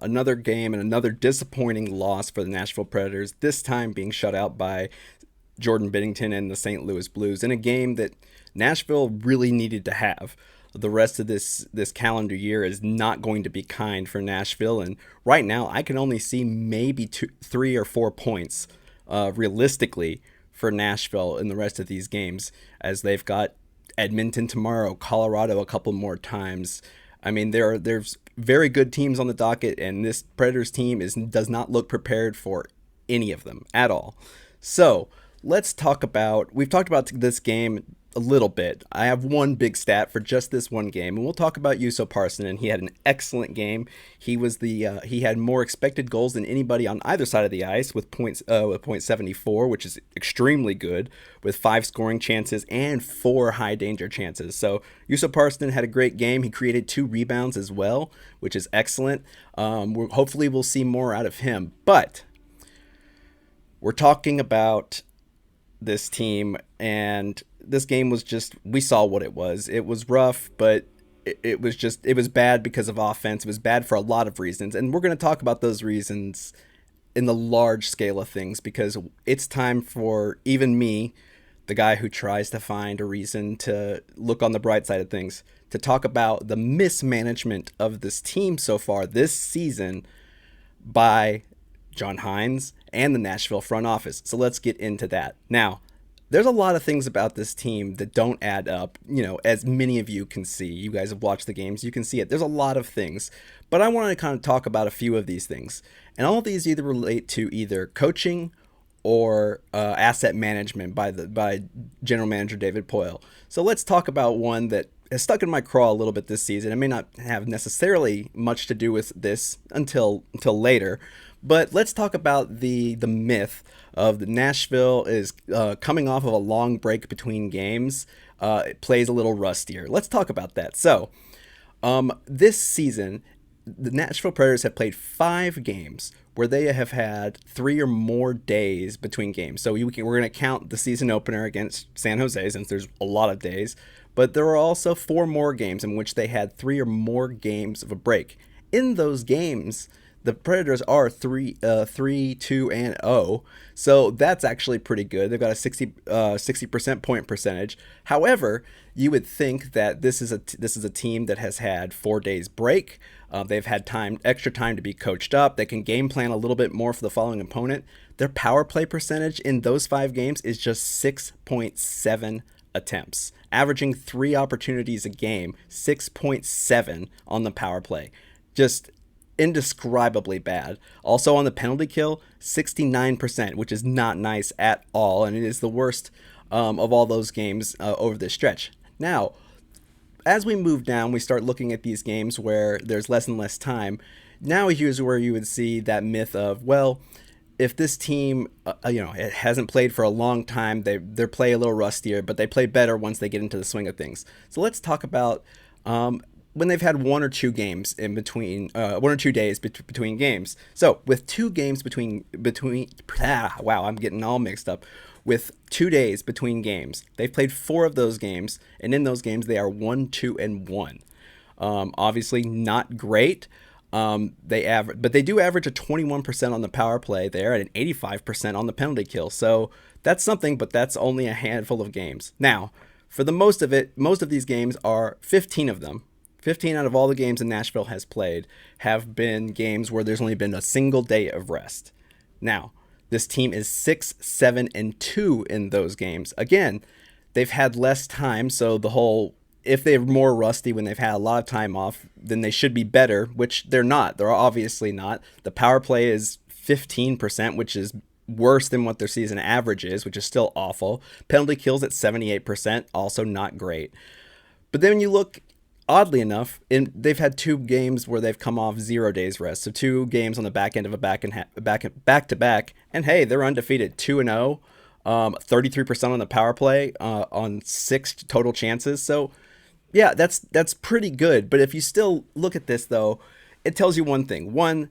another game and another disappointing loss for the Nashville Predators, this time being shut out by Jordan Binnington and the St. Louis Blues in a game that Nashville really needed to have. The rest of this calendar year is not going to be kind for Nashville, and right now I can only see maybe 3 or 4 points realistically for Nashville in the rest of these games, as they've got Edmonton tomorrow, Colorado a couple more times. I mean, there's very good teams on the docket, and this Predators team does not look prepared for any of them at all. So let's talk about. We've talked about this game a little bit. I have one big stat for just this one game, and we'll talk about Juuso Parssinen. He had an excellent game. He had more expected goals than anybody on either side of the ice with points with .74, which is extremely good, with 5 scoring chances and 4 high danger chances. So Juuso Parssinen had a great game. He created 2 rebounds as well, which is excellent. Hopefully we'll see more out of him. But we're talking about this team, and this game was just, we saw what it was. It was rough, but it was bad because of offense. It was bad for a lot of reasons, and we're going to talk about those reasons in the large scale of things, because it's time for even me, the guy who tries to find a reason to look on the bright side of things, to talk about the mismanagement of this team so far this season by John Hynes and the Nashville front office. So let's get into that. Now, there's a lot of things about this team that don't add up, as many of you can see. You guys have watched the games, you can see it. There's a lot of things, but I want to kind of talk about a few of these things. And all of these either relate to either coaching or asset management by general manager David Poile. So let's talk about one that has stuck in my craw a little bit this season. It may not have necessarily much to do with this until later, but let's talk about the myth of the Nashville is coming off of a long break between games. It plays a little rustier. Let's talk about that. So this season, the Nashville Predators have played 5 games where they have had 3 or more days between games. So we're going to count the season opener against San Jose, since there's a lot of days. But there are also 4 more games in which they had 3 or more games of a break. In those games, the Predators are 3-2-0, so that's actually pretty good. They've got a 60% point percentage. However, you would think that this is a team that has had 4 days break. They've had extra time to be coached up. They can game plan a little bit more for the following opponent. Their power play percentage in those 5 games is just 6.7 attempts, averaging 3 opportunities a game, 6.7 on the power play. Just indescribably bad. Also on the penalty kill, 69%, which is not nice at all, and it is the worst of all those games over this stretch. Now, as we move down, we start looking at these games where there's less and less time. Now here's where you would see that myth of, well, if this team, it hasn't played for a long time, they play a little rustier, but they play better once they get into the swing of things. So let's talk about when they've had 1 or 2 games in between, 1 or 2 days between games. So with 2 games between, wow, I'm getting all mixed up. With 2 days between games, they've played 4 of those games, and in those games they are 1-2-1. Obviously not great. But they do average a 21% on the power play there and an 85% on the penalty kill. So that's something, but that's only a handful of games. Now, for the most of these games are 15 of them. 15 out of all the games in Nashville has played have been games where there's only been a single day of rest. Now, this team is 6-7-2 in those games. Again, they've had less time, so if they're more rusty when they've had a lot of time off, then they should be better, which they're not. They're obviously not. The power play is 15%, which is worse than what their season average is, which is still awful. Penalty kills at 78%, also not great. But then when you look, oddly enough, they've had 2 games where they've come off 0 days rest. So 2 games on the back end of a back-to-back, and hey, they're undefeated, 2-0, 33% on the power play on 6 total chances. So yeah, that's pretty good. But if you still look at this, though, it tells you one thing. One,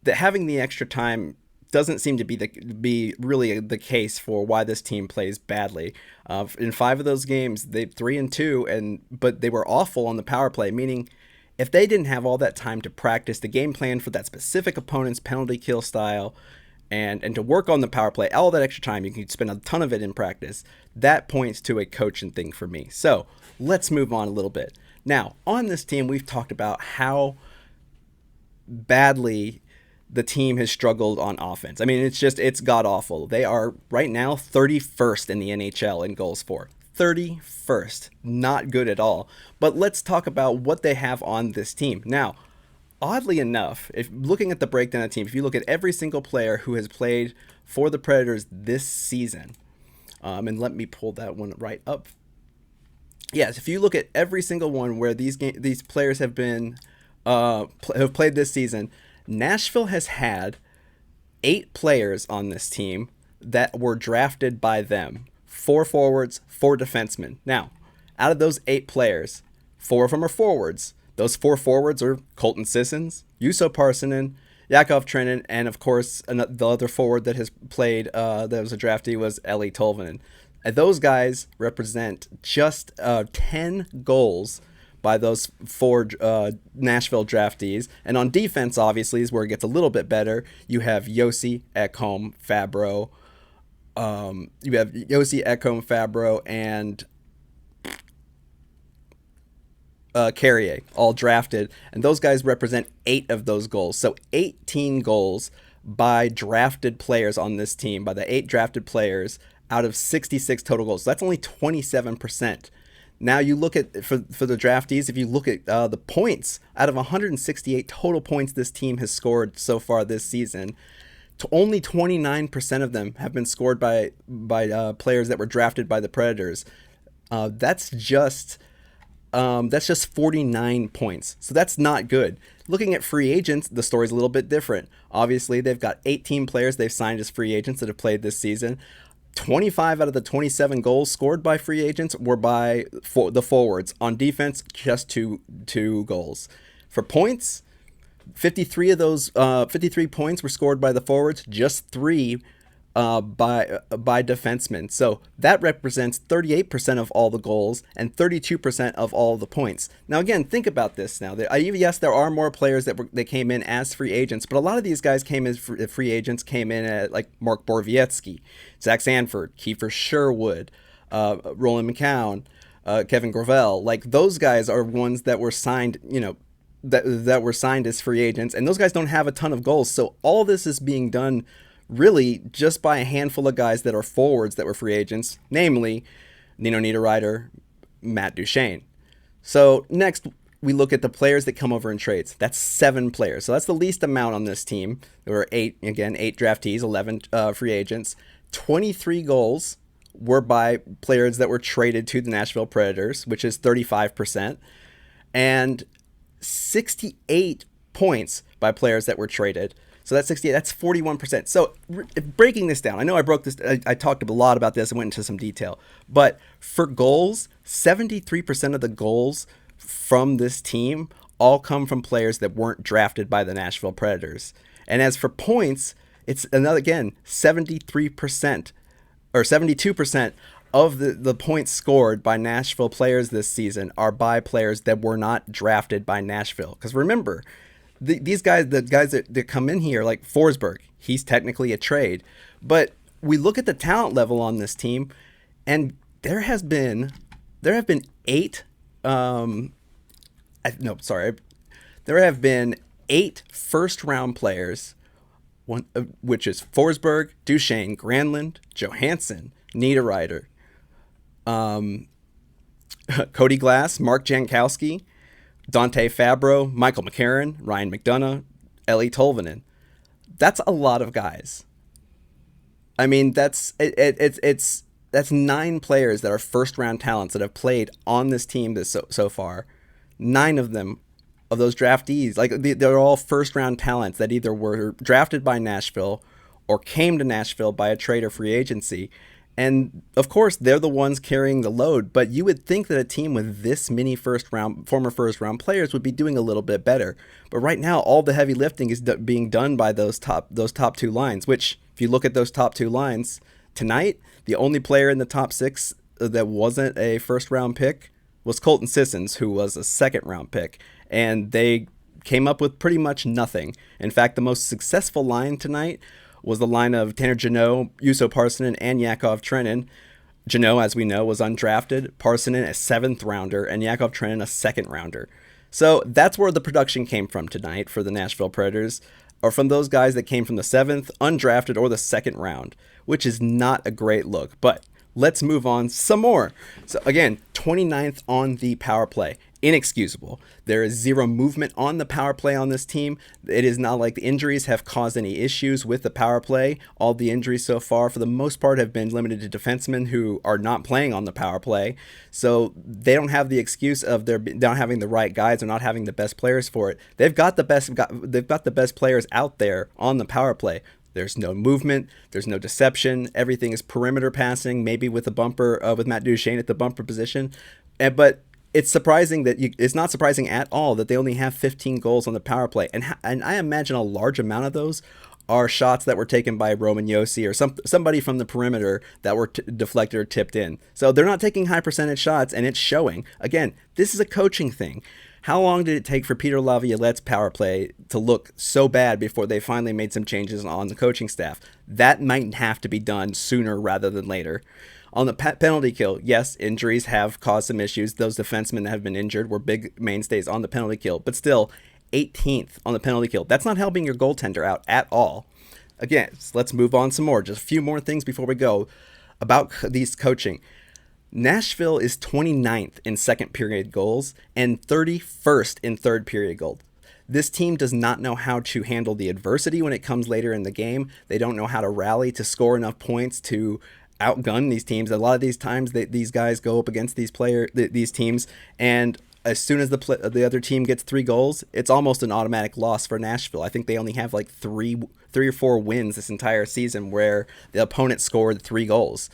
that having the extra time doesn't seem to be really the case for why this team plays badly. In 5 of those games, they 3-2, but they were awful on the power play, meaning If they didn't have all that time to practice the game plan for that specific opponent's penalty kill style, and to work on the power play, all that extra time, you can spend a ton of it in practice. That points to a coaching thing for me. So let's move on a little bit. Now, on this team, we've talked about how badly the team has struggled on offense. I mean, it's god awful. They are right now 31st in the NHL in goals for. 31st. Not good at all. But let's talk about what they have on this team. Now, oddly enough, if looking at the breakdown of the team, if you look at every single player who has played for the Predators this season, and let me pull that one right up. Yes, if you look at every single one where these players have been have played this season, Nashville has had 8 players on this team that were drafted by them. 4 forwards, 4 defensemen. Now, out of those 8 players, 4 of them are forwards. Those 4 forwards are Colton Sissons, Juuso Parssinen, Yakov Trenin, and of course the other forward that has played that was a draftee was Eeli Tolvanen. And those guys represent just 10 goals by those 4 Nashville draftees. And on defense, obviously, is where it gets a little bit better. You have Josi, Ekholm, Fabro. And Carrier, all drafted. And those guys represent 8 of those goals. So 18 goals by drafted players on this team, by the 8 drafted players out of 66 total goals. So that's only 27%. Now you look at, for the draftees, if you look at the points, out of 168 total points this team has scored so far this season, only 29% of them have been scored by players that were drafted by the Predators. That's just 49 points. So that's not good. Looking at free agents, the story's a little bit different. Obviously, they've got 18 players they've signed as free agents that have played this season. 25 out of the 27 goals scored by free agents were by the forwards. On defense, just two goals. For points, 53 of those 53 points were scored by the forwards, just 3 by defensemen. So that represents 38% of all the goals and 32% of all the points. Now again, think about this. Now, yes, there are more players that came in as free agents, but a lot of these guys came as free agents came in at like Mark Borowiecki, Zach Sanford, Kiefer Sherwood, Roland McCown, Kevin Gravel. Like those guys are ones that were signed, that were signed as free agents, and those guys don't have a ton of goals. So all this is being done really just by a handful of guys that are forwards that were free agents, namely Nino Niederreiter, Matt Duchene. So next, we look at the players that come over in trades. That's 7 players. So that's the least amount on this team. There were 8 draftees, 11 free agents. 23 goals were by players that were traded to the Nashville Predators, which is 35%. And 68 points by players that were traded. So that's 68. That's 41%. So breaking this down, I know I broke this. I talked a lot about this and went into some detail. But for goals, 73% of the goals from this team all come from players that weren't drafted by the Nashville Predators. And as for points, it's 73% or 72% of the points scored by Nashville players this season are by players that were not drafted by Nashville. Because remember, the guys that come in here, like Forsberg, he's technically a trade. But we look at the talent level on this team, and there have been 8 first round players, which is Forsberg, Duchene, Granlund, Johansson, Niederreiter, Cody Glass, Mark Jankowski, Dante Fabro, Michael McCarron, Ryan McDonough, Eeli Tolvanen. That's a lot of guys. I mean, that's 9 players that are first round talents that have played on this team so far. 9 of them, of those draftees, like they're all first round talents that either were drafted by Nashville or came to Nashville by a trade or free agency. And of course, they're the ones carrying the load. But you would think that a team with this many former first round players would be doing a little bit better. But right now, all the heavy lifting is being done by those top 2 lines. Which, if you look at those top 2 lines tonight, the only player in the top 6 that wasn't a first round pick was Colton Sissons, who was a second round pick. and they came up with pretty much nothing. In fact, the most successful line tonight was the line of Tanner Jeannot, Juuso Parssinen, and Yakov Trenin. Jeannot, as we know, was undrafted, Parssinen a seventh rounder, and Yakov Trenin a second rounder. So that's where the production came from tonight for the Nashville Predators, or from those guys that came from the seventh, undrafted, or the second round, which is not a great look. But let's move on some more. So again, 29th on the power play. Inexcusable. There is zero movement on the power play on this team. It is not like the injuries have caused any issues with the power play. All the injuries so far, for the most part, have been limited to defensemen who are not playing on the power play. So they don't have the excuse of their not having the right guys or not having the best players for it. They've got the best players out there on the power play. There's no movement. There's no deception. Everything is perimeter passing, maybe with a bumper, with Matt Duchene at the bumper position. But it's surprising it's not surprising at all that they only have 15 goals on the power play. And I imagine a large amount of those are shots that were taken by Roman Josi or somebody from the perimeter that were deflected or tipped in. So they're not taking high percentage shots, and it's showing. Again, this is a coaching thing. How long did it take for Peter Laviolette's power play to look so bad before they finally made some changes on the coaching staff? That might have to be done sooner rather than later. On the penalty kill, yes, injuries have caused some issues. Those defensemen that have been injured were big mainstays on the penalty kill, but still 18th on the penalty kill. That's not helping your goaltender out at all. Again, let's move on some more. Just a few more things before we go about these coaching. Nashville is 29th in second period goals and 31st in third period goals. This team does not know how to handle the adversity when it comes later in the game. They don't know how to rally to score enough points to outgun these teams. A lot of these times these guys go up against these teams, and as soon as the other team gets 3 goals, it's almost an automatic loss for Nashville. I think they only have like three or four wins this entire season where the opponent scored 3 goals.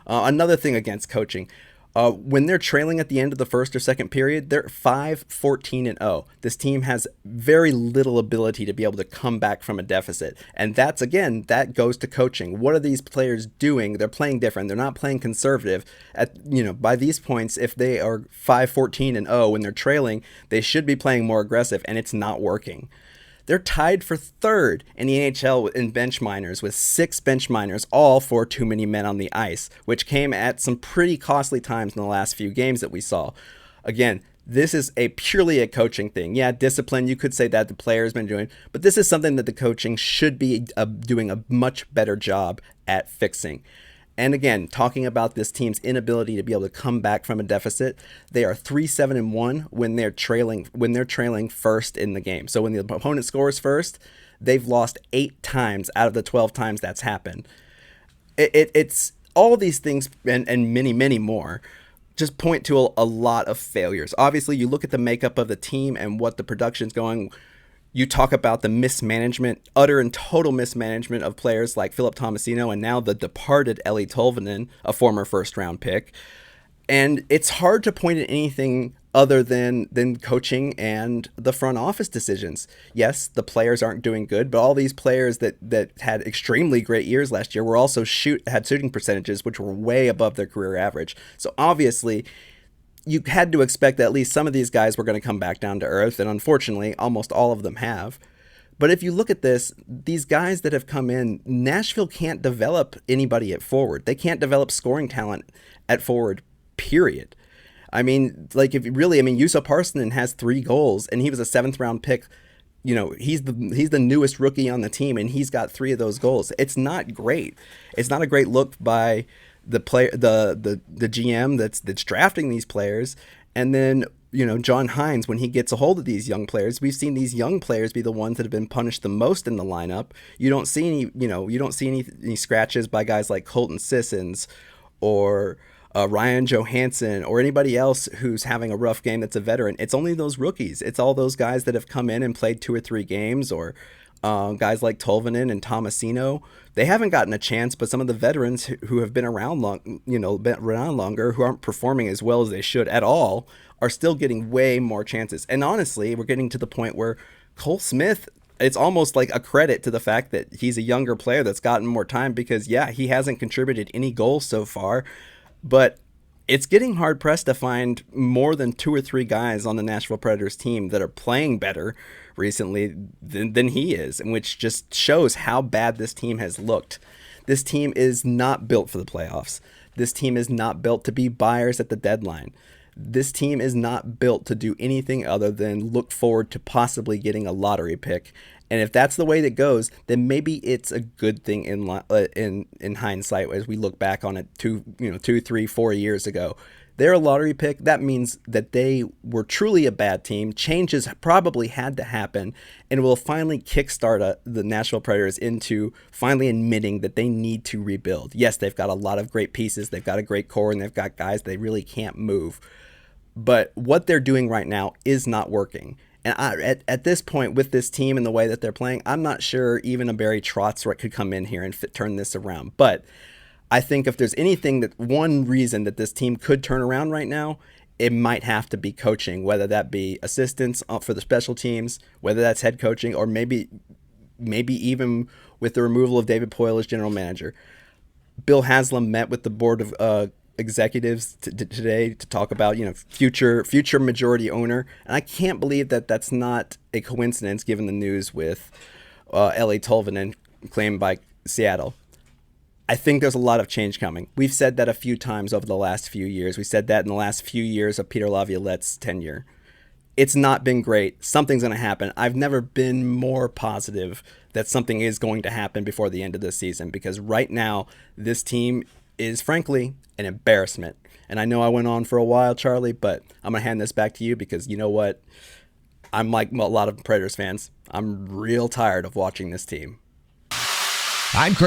Another thing against coaching, when they're trailing at the end of the first or second period, they're 5-14-0. This team has very little ability to be able to come back from a deficit. And that goes to coaching. What are these players doing? They're playing different. They're not playing conservative. By these points, if they are 5-14-0 when they're trailing, they should be playing more aggressive, and it's not working. They're tied for third in the NHL in bench minors with 6 bench minors, all for too many men on the ice, which came at some pretty costly times in the last few games that we saw. Again, this is purely a coaching thing. Yeah, discipline, you could say that the player's been doing, but this is something that the coaching should be doing a much better job at fixing. And again, talking about this team's inability to be able to come back from a deficit, they are 3-7-1 when they're trailing first in the game. So when the opponent scores first, they've lost 8 times out of the 12 times that's happened. It's all these things and many, many more just point to a lot of failures. Obviously, you look at the makeup of the team and what the production's going. You talk about the mismanagement, utter and total mismanagement of players like Philip Tomasino and now the departed Eeli Tolvanen, a former first-round pick. And it's hard to point at anything other than coaching and the front office decisions. Yes, the players aren't doing good, but all these players that had extremely great years last year were also had shooting percentages which were way above their career average. So obviously, you had to expect that at least some of these guys were going to come back down to earth, and unfortunately, almost all of them have. But if you look at this, these guys that have come in, Nashville can't develop anybody at forward. They can't develop scoring talent at forward, period. I mean, Juuso Parssinen has 3 goals, and he was a 7th-round pick. He's the newest rookie on the team, and he's got 3 of those goals. It's not great. It's not a great look by the GM that's drafting these players. And then John Hines, when he gets a hold of these young players, we've seen these young players be the ones that have been punished the most in the lineup. You don't see any scratches by guys like Colton Sissons or Ryan Johansson or anybody else who's having a rough game that's a veteran. It's only those rookies. It's all those guys that have come in and played 2 or 3 games, or guys like Tolvanen and Tomasino. They haven't gotten a chance, but some of the veterans who have been around longer, who aren't performing as well as they should at all, are still getting way more chances. And honestly, we're getting to the point where Cole Smith, it's almost like a credit to the fact that he's a younger player that's gotten more time, because he hasn't contributed any goals so far, but It's getting hard pressed to find more than 2 or 3 guys on the Nashville Predators team that are playing better recently than he is, and which just shows how bad this team has looked. This team is not built for the playoffs. This team is not built to be buyers at the deadline. This team is not built to do anything other than look forward to possibly getting a lottery pick. And if that's the way that goes, then maybe it's a good thing in hindsight as we look back on it 2, 3, 4 years ago. They're a lottery pick. That means that they were truly a bad team. Changes probably had to happen, and will finally kickstart the Nashville Predators into finally admitting that they need to rebuild. Yes, they've got a lot of great pieces. They've got a great core, and they've got guys they really can't move. But what they're doing right now is not working. And at this point, with this team and the way that they're playing, I'm not sure even a Barry Trotz could come in here and turn this around. But I think if there's one reason that this team could turn around right now, it might have to be coaching, whether that be assistants for the special teams, whether that's head coaching, or maybe even with the removal of David Poile as general manager. Bill Haslam met with the board of executives today to talk about future majority owner, and I can't believe that that's not a coincidence given the news with Eeli Tolvanen claimed by Seattle. I think there's a lot of change coming. We've said that a few times over the last few years. We said that in the last few years of Peter Laviolette's tenure. It's not been great. Something's going to happen. I've never been more positive that something is going to happen before the end of this season, because right now this team is frankly an embarrassment. And I know I went on for a while, Charlie, but I'm going to hand this back to you because you know what? I'm like a lot of Predators fans. I'm real tired of watching this team. I'm